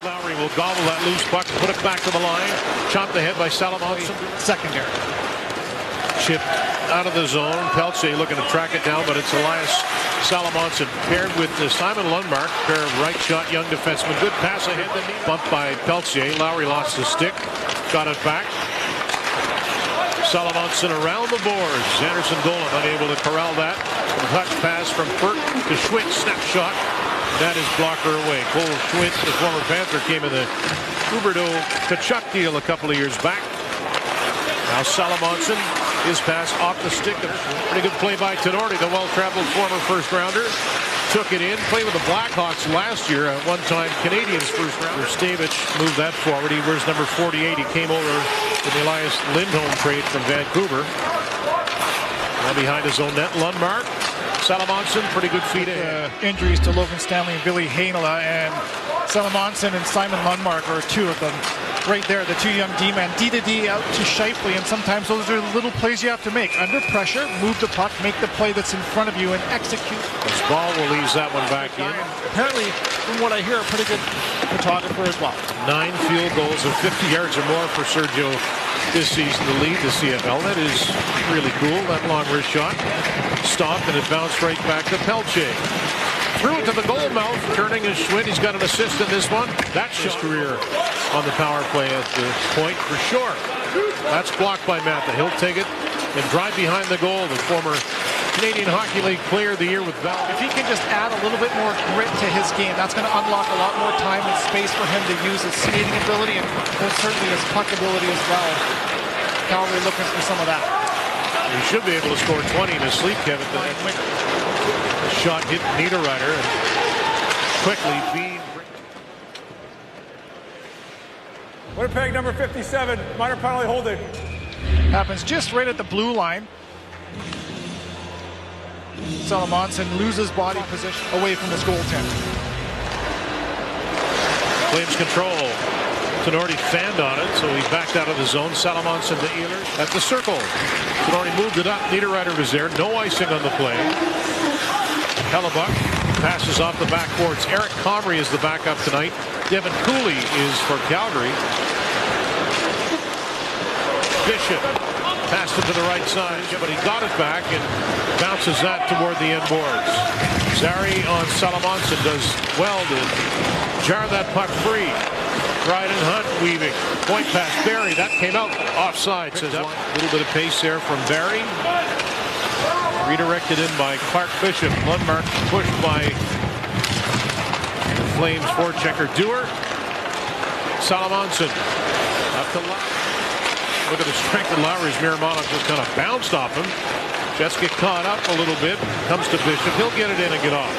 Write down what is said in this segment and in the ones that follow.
Lowry will gobble that loose puck, put it back to the line. Chopped ahead by Salomonsson. Secondary. Chipped out of the zone. Pelche looking to track it down, but it's Elias Salomonsson paired with Simon Lundmark, pair of right shot young defensemen. Good pass ahead. Bumped by Pelche. Lowry lost his stick. Got it back. Salomonsson around the boards. Anderson Dolan unable to corral that. Touch pass from Burke to Schwitt. Snapshot. That is blocker away. Cole Schwitt, the former Panther, came in the Huberdeau Tkachuk deal a couple of years back. Now Salomonsson, his pass off the stick. Pretty good play by Tenorti, the well-traveled former first-rounder. Took it in. Played with the Blackhawks last year. At one time, Canadians first-rounder. Stavich moved that forward. He wears number 48. He came over with the Elias Lindholm trade from Vancouver. Now behind his own net, Lundmark. Salomonsson, pretty good feet ahead. Injuries to Logan Stanley and Billy Heinola, and Salomonsson and Simon Lundmark are two of them. Right there, the two young D-men, D-to-D out to Scheifele, and sometimes those are little plays you have to make. Under pressure, move the puck, make the play that's in front of you, and execute. This ball will leave that one back in. Apparently, from what I hear, a pretty good photographer as well. 9 field goals of 50 yards or more for Sergio this season to lead the CFL. That is really cool, that long wrist shot. Stopped and it bounced right back to Pelche. Threw it to the goal mouth, turning his Schwitt. He's got an assist in this one. That's his career on the power play at the point for sure. That's blocked by Matha. He'll take it and drive behind the goal. The former Canadian Hockey League Player of the Year with Val. If he can just add a little bit more grit to his game, that's going to unlock a lot more time and space for him to use his skating ability and certainly his puck ability as well. Calgary looking for some of that. He should be able to score 20 in his sleep, Kevin. The shot hit Niederreiter and quickly being. Winnipeg number 57, minor penalty holding. Happens just right at the blue line. Salomonsson loses body position away from his goaltender. Flames control. Tenorti fanned on it, so he backed out of the zone. Salomonsson to Ehlers at the circle. Tenorti moved it up. Niederreiter was there. No icing on the play. Hellebuck passes off the backboards. Eric Comrie is the backup tonight. Devin Cooley is for Calgary. Bishop passed it to the right side, but he got it back and bounces that toward the end boards. Zary on Salomonsson does well to jar that puck free. Dryden Hunt weaving. Point pass. Barry. That came out. Offside. Says a little bit of pace there from Barry. Redirected in by Clark Bishop. Lundmark pushed by Flames forechecker Dewar. Salomonsson. Up to Lowry. Look at the strength of Lowry's. Miromanov just kind of bounced off him. Jets get caught up a little bit. Comes to Bishop. He'll get it in and get off.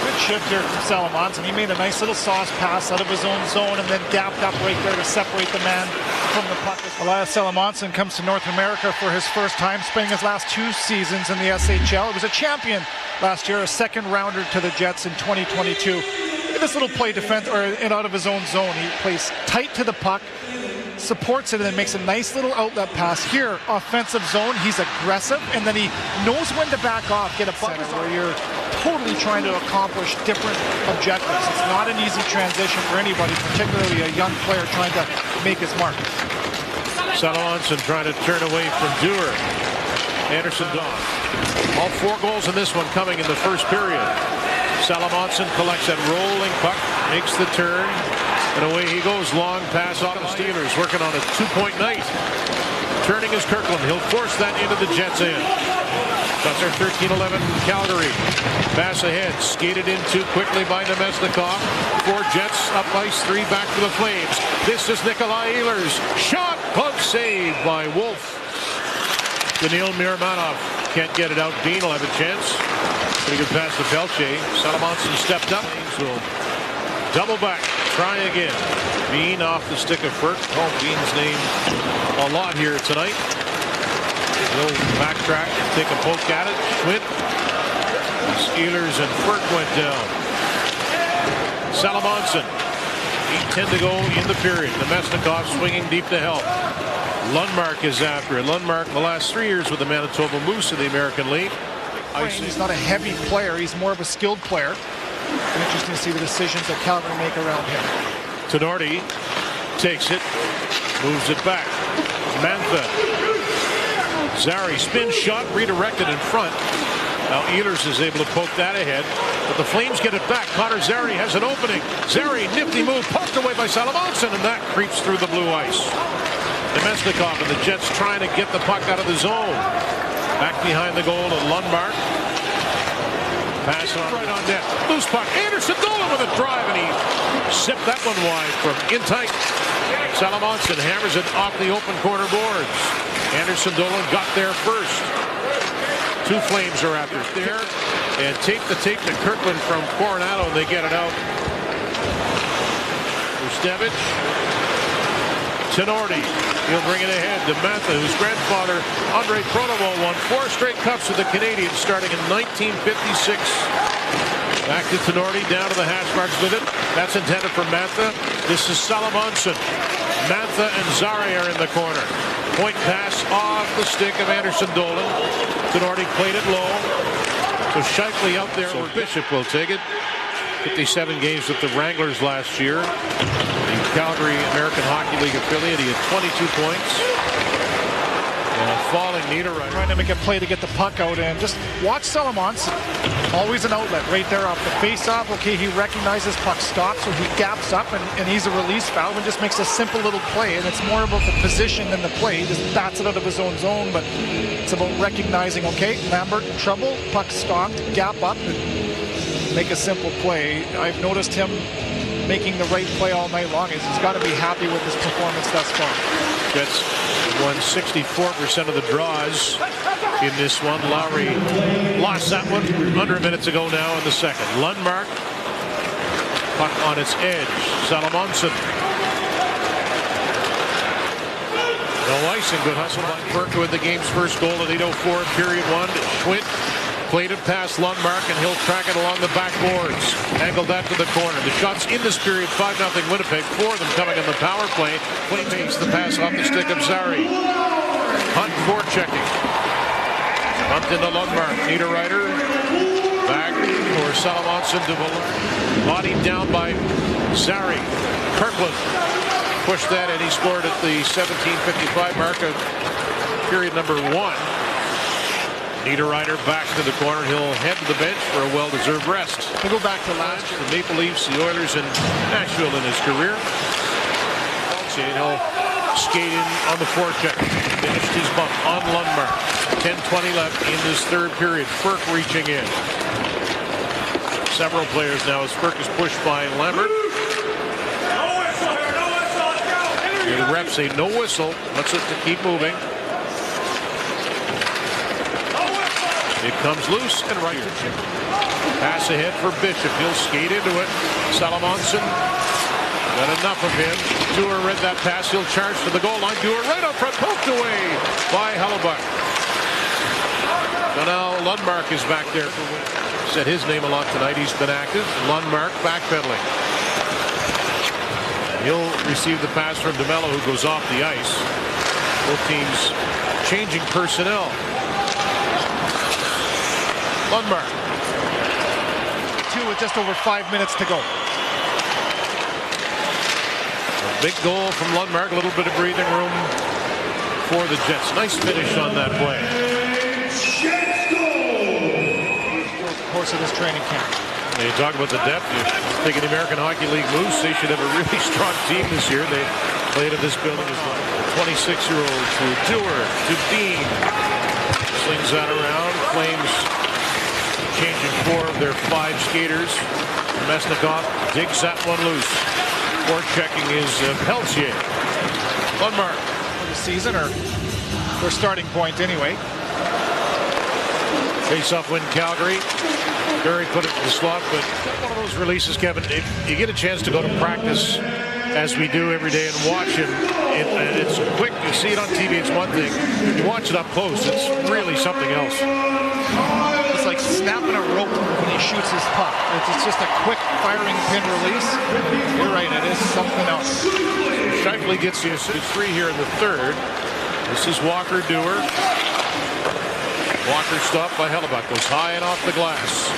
Good shift here from Salomonsson. He made a nice little sauce pass out of his own zone and then gapped up right there to separate the man from the puck. Elias Salomonsson comes to North America for his first time, spending his last 2 seasons in the SHL. He was a champion last year, a second rounder to the Jets in 2022. In this little play defense or out of his own zone, he plays tight to the puck, supports it, and then makes a nice little outlet pass. Here, offensive zone, he's aggressive, and then he knows when to back off, get a buzzer where you're totally trying to accomplish different objectives. It's not an easy transition for anybody, particularly a young player trying to make his mark. Salomonsson trying to turn away from Dewar. Anderson Dawn. All 4 goals in this one coming in the first period. Salomonsson collects that rolling puck, makes the turn, and away he goes. Long pass off the Steelers, working on a 2-point night. Turning is Kirkland. He'll force that into the Jets' end. That's our 13-11 Calgary. Pass ahead, skated into quickly by Nemesnikov. 4 Jets up ice, 3 back to the Flames. This is Nikolai Ehlers. Shot, glove save by Wolf. Daniil Miromanov can't get it out. Dean will have a chance. Pretty good pass to Pelche. Salomonsson stepped up. Will double back. Try again. Bean off the stick of Burke. Oh, Bean's name a lot here tonight. He'll backtrack, take a poke at it. Schwitt. Ehlers and Burke went down. Salomonsson. 8:10 to go in the period. Nemesnikov swinging deep to help. Lundmark is after it. Lundmark the last 3 years with the Manitoba Moose in the American League. He's not a heavy player. He's more of a skilled player. Interesting to see the decisions that Calgary make around him. Tenorti takes it, moves it back. Mantha. Zary spin shot redirected in front. Now Ehlers is able to poke that ahead, but the Flames get it back. Connor Zary has an opening. Zary, nifty move, poked away by Salomonsson, and that creeps through the blue ice. Nemesnikov and the Jets trying to get the puck out of the zone. Back behind the goal to Lundmark. Pass on right on net. Loose puck. Anderson Dolan with a drive, and he sipped that one wide from in tight. Salomonsson hammers it off the open corner boards. Anderson Dolan got there first. Two Flames are after it there. And tape to Kirkland from Coronado, and they get it out. Ustevich. Tenorti. He'll bring it ahead to Mantha, whose grandfather, Andre Pronovo, won 4 straight cups with the Canadiens starting in 1956. Back to Tenorti, down to the hash marks with it. That's intended for Mantha. This is Salomonsson. Mantha and Zary are in the corner. Point pass off the stick of Anderson Dolan. Tenorti played it low. So Scheifele out there. So Bishop will take it. 57 games with the Wranglers last year. The Calgary American Hockey League affiliate. He had 22 points. And a falling Niederreiter. Trying to make a play to get the puck out, and just watch Salomonsson. Always an outlet right there off the face-off. Okay, he recognizes puck stops, so he gaps up, and he's a release valve and just makes a simple little play. And it's more about the position than the play. He just bats it out of his own zone, but it's about recognizing, okay, Lambert in trouble, puck stopped, gap up, and make a simple play. I've noticed him making the right play all night long. He's got to be happy with his performance thus far. Jets won 64% of the draws in this one. Lowry lost that one under minutes ago now in the second. Lundmark, puck on its edge. Salomonsson. No icing, good hustle by Burke with the game's first goal at 8:04 period 1. Schwint played it past Lundmark, and he'll track it along the backboards. Angled that to the corner. The shots in this period, 5-0 Winnipeg. 4 of them coming on the power play. Flame makes the pass off the stick of Zary. Hunt forechecking. Bumped into Lundmark. Niederreiter. Back for Salomonsson to Muller. Bodied down by Zary. Kirkland pushed that, and he scored at the 17:55 mark of period number 1. Niederreiter back to the corner. He'll head to the bench for a well-deserved rest. We'll go back to last year. The Maple Leafs, the Oilers, and Nashville in his career. He'll skate in on the forecheck. Finished his bump on Lundmark. 10:20 left in this third period. Burke reaching in. Several players now as Burke is pushed by Lambert. The refs say no whistle. Wants it to keep moving. It comes loose and right. Pass ahead for Bishop. He'll skate into it. Salomonsson got enough of him. Dewar read that pass. He'll charge to the goal line. Dewar right up front. Poked away by Hellebuck. So now Lundmark is back there. Said his name a lot tonight. He's been active. Lundmark backpedaling. He'll receive the pass from DeMello, who goes off the ice. Both teams changing personnel. Lundmark. 2 with just over 5 minutes to go. A big goal from Lundmark. A little bit of breathing room for the Jets. Nice finish on that play. Course of this training camp. You talk about the depth. You're thinking the American Hockey League Moose. They should have a really strong team this year. They played at this building as well. 26-year-old to Dewar to Bean. Slings that around. Flames changing 4 of their 5 skaters. Nemesnikov digs that one loose. Forechecking is Peltier. Lundmark. For the season, or for starting point anyway. Face-off win Calgary. Barry put it in the slot, but one of those releases, Kevin, if you get a chance to go to practice, as we do every day, and watch him, it's quick. You see it on TV, it's one thing. You watch it up close, it's really something else. It's like snapping a rope when he shoots his puck. It's just a quick firing pin release. You're right, it is something else. Scheifele gets the 3 here in the third. This is Walker Dewar. Walker stopped by Hellebuck. Goes high and off the glass.